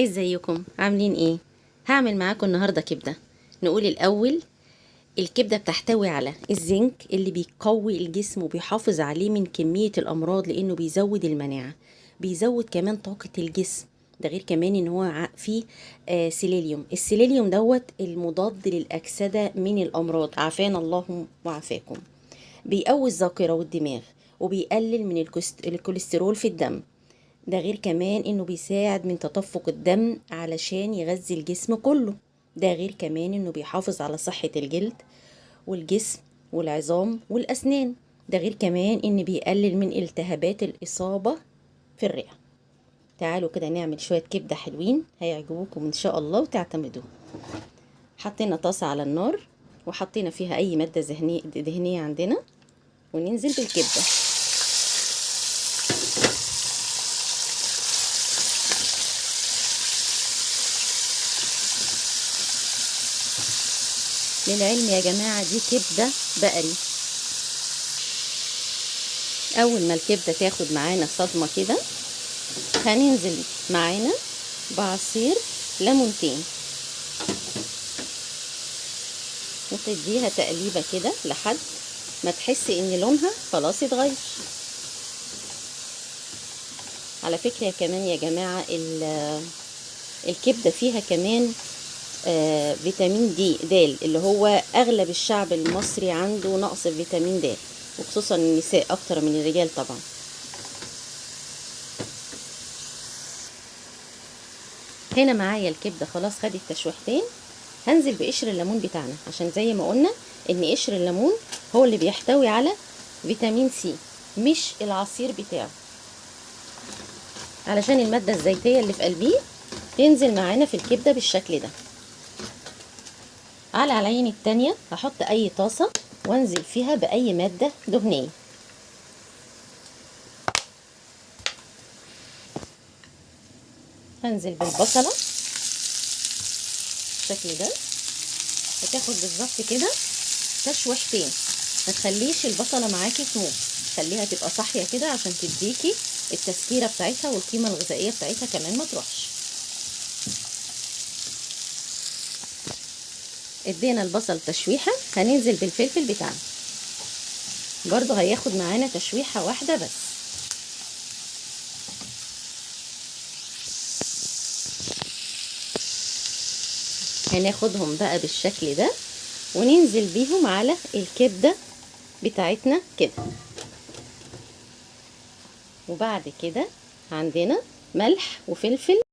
ازيكم عاملين ايه؟ هعمل معاكم النهارده كبده. نقول الاول، الكبده بتحتوي على الزنك اللي بيقوي الجسم وبيحافظ عليه من كميه الامراض، لانه بيزود المناعه، بيزود كمان طاقه الجسم. ده غير كمان ان هو فيه سيليليوم. السيليليوم دوت المضاد للاكسده من الامراض، عافانا الله وعافاكم. بيقوي الذاكره والدماغ، وبيقلل من الكوليسترول في الدم. ده غير كمان انه بيساعد من تدفق الدم علشان يغذي الجسم كله. ده غير كمان انه بيحافظ على صحة الجلد والجسم والعظام والاسنان. ده غير كمان ان بيقلل من التهابات الاصابة في الرئة. تعالوا كده نعمل شوية كبدة حلوين هيعجبوكم ان شاء الله وتعتمدوه. حطينا طاسة على النار وحطينا فيها اي مادة دهنية عندنا، وننزل بالكبدة. للعلم يا جماعة دي كبدة بقري. اول ما الكبدة تاخد معانا صدمة كده، هننزل معانا بعصير ليمونتين، وتديها تقليبة كده لحد ما تحس ان لونها خلاص اتغير. على فكرة كمان يا جماعة الكبدة فيها كمان فيتامين د اللي هو اغلب الشعب المصري عنده نقص في فيتامين د، وخصوصا النساء اكتر من الرجال طبعا. هنا معايا الكبده خلاص خدت تشويحتين. هنزل بقشر الليمون بتاعنا، عشان زي ما قلنا ان قشر الليمون هو اللي بيحتوي على فيتامين سي، مش العصير بتاعه، علشان الماده الزيتيه اللي في قلبيه تنزل معانا في الكبده بالشكل ده. على العين التانية هحط اي طاسه وانزل فيها باي ماده دهنيه. هنزل بالبصله بالشكل ده، هتاخد بالظبط كده تشويحتين. ما تخليش البصله معاكي تموت، خليها تبقى صاحيه كده عشان تديكي التسكيره بتاعتها والقيمه الغذائيه بتاعتها كمان ما تروحش. ادينا البصل تشويحه، هننزل بالفلفل بتاعنا برضو هياخد معانا تشويحه واحده بس. هناخدهم بقى بالشكل ده وننزل بيهم على الكبده بتاعتنا كده. وبعد كده عندنا ملح وفلفل